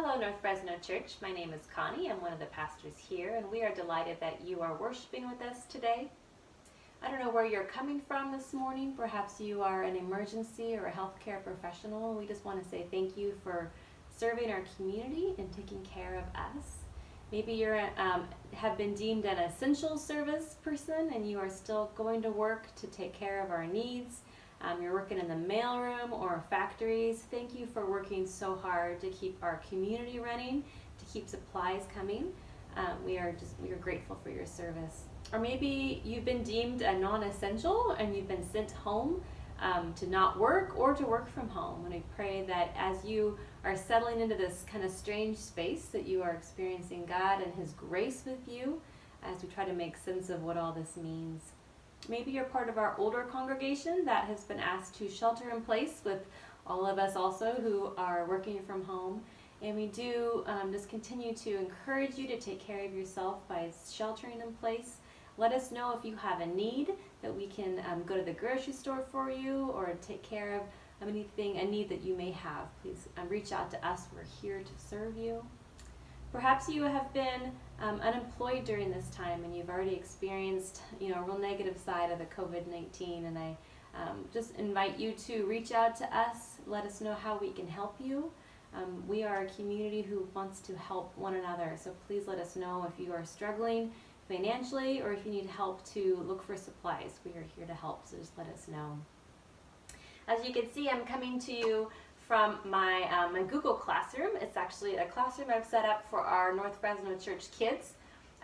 Hello, North Fresno Church. My name is Connie. I'm one of the pastors here, and we are delighted that you are worshiping with us today. I don't know where you're coming from this morning. Perhaps you are an emergency or a healthcare professional. We just want to say thank you for serving our community and taking care of us. Maybe you have been deemed an essential service person and you are still going to work to take care of our needs. You're working in the mailroom or factories. Thank you for working so hard to keep our community running, to keep supplies coming. We are grateful for your service. Or maybe you've been deemed a non-essential and you've been sent home to not work or to work from home. And I pray that as you are settling into this kind of strange space, that you are experiencing God and His grace with you as we try to make sense of what all this means. Maybe you're part of our older congregation that has been asked to shelter in place with all of us also who are working from home. And we do just continue to encourage you to take care of yourself by sheltering in place. Let us know if you have a need that we can go to the grocery store for you or take care of a need that you may have. Please reach out to us. We're here to serve you. Perhaps you have been unemployed during this time and you've already experienced, a real negative side of the COVID-19. And I just invite you to reach out to us. Let us know how we can help you. We are a community who wants to help one another. So please let us know if you are struggling financially or if you need help to look for supplies. We are here to help, so just let us know. As you can see, I'm coming to you from my Google Classroom. It's actually a classroom I've set up for our North Fresno Church kids,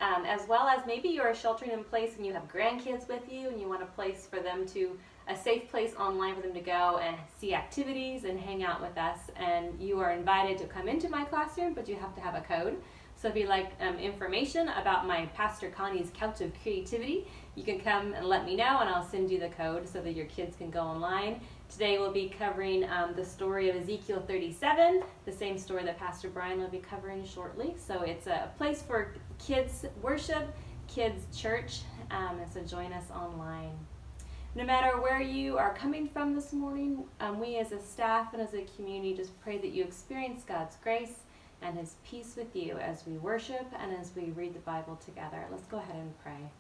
as well as maybe you're sheltering in place and you have grandkids with you and you want a safe place online for them to go and see activities and hang out with us. And you are invited to come into my classroom, but you have to have a code. So if you'd like information about my Pastor Connie's Couch of Creativity, you can come and let me know and I'll send you the code so that your kids can go online. Today we'll be covering the story of Ezekiel 37, the same story that Pastor Brian will be covering shortly. So it's a place for kids worship, kids church, and so join us online. No matter where you are coming from this morning, we as a staff and as a community just pray that you experience God's grace and His peace with you as we worship and as we read the Bible together. Let's go ahead and pray.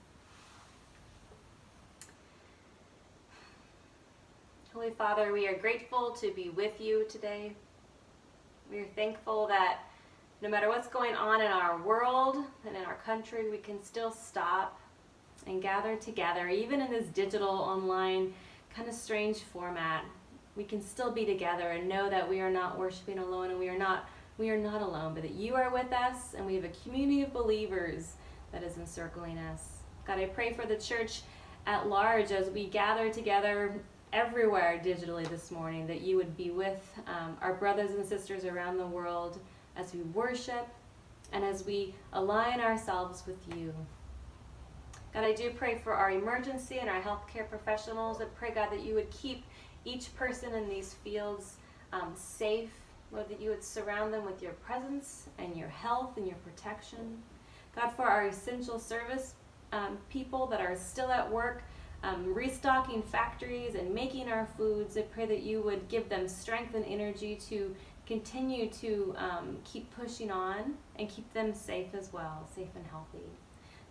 Holy Father, we are grateful to be with you today. We are thankful that no matter what's going on in our world and in our country, we can still stop and gather together, even in this digital, online, kind of strange format. We can still be together and know that we are not worshiping alone and we are not alone, but that you are with us and we have a community of believers that is encircling us. God, I pray for the church at large as we gather together everywhere digitally this morning, that you would be with our brothers and sisters around the world as we worship and as we align ourselves with you. God, I do pray for our emergency and our healthcare professionals. I pray, God, that you would keep each person in these fields safe. Lord, that you would surround them with your presence and your health and your protection. God, for our essential service people that are still at work, restocking factories and making our foods, I pray that you would give them strength and energy to continue to keep pushing on and keep them safe as well, safe and healthy.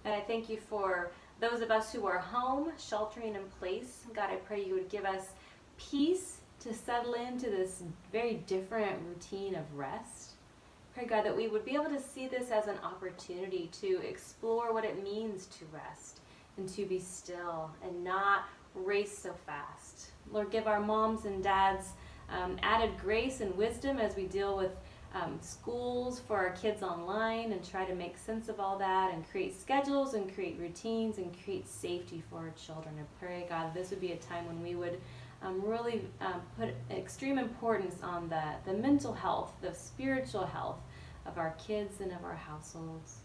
God, I thank you for those of us who are home, sheltering in place. God, I pray you would give us peace to settle into this very different routine of rest. Pray, God, that we would be able to see this as an opportunity to explore what it means to rest and to be still and not race so fast. Lord, give our moms and dads added grace and wisdom as we deal with schools for our kids online and try to make sense of all that and create schedules and create routines and create safety for our children. I pray, God, this would be a time when we would really put extreme importance on the mental health, the spiritual health of our kids and of our households.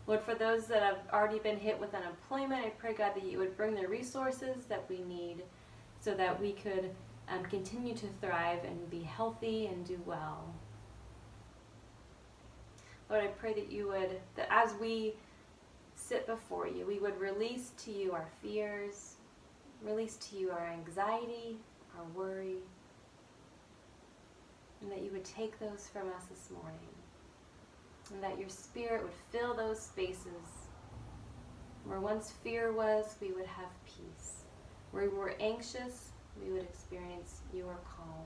Lord, for those that have already been hit with unemployment, I pray, God, that you would bring the resources that we need so that we could continue to thrive and be healthy and do well. Lord, I pray that as we sit before you, we would release to you our fears, release to you our anxiety, our worry, and that you would take those from us this morning. and that your Spirit would fill those spaces. Where once fear was, we would have peace. Where we were anxious, we would experience your calm.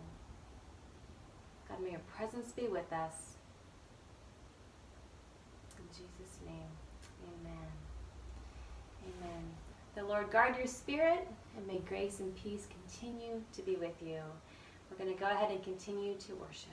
God, may your presence be with us. In Jesus' name, amen. Amen. The Lord guard your spirit, and may grace and peace continue to be with you. We're going to go ahead and continue to worship.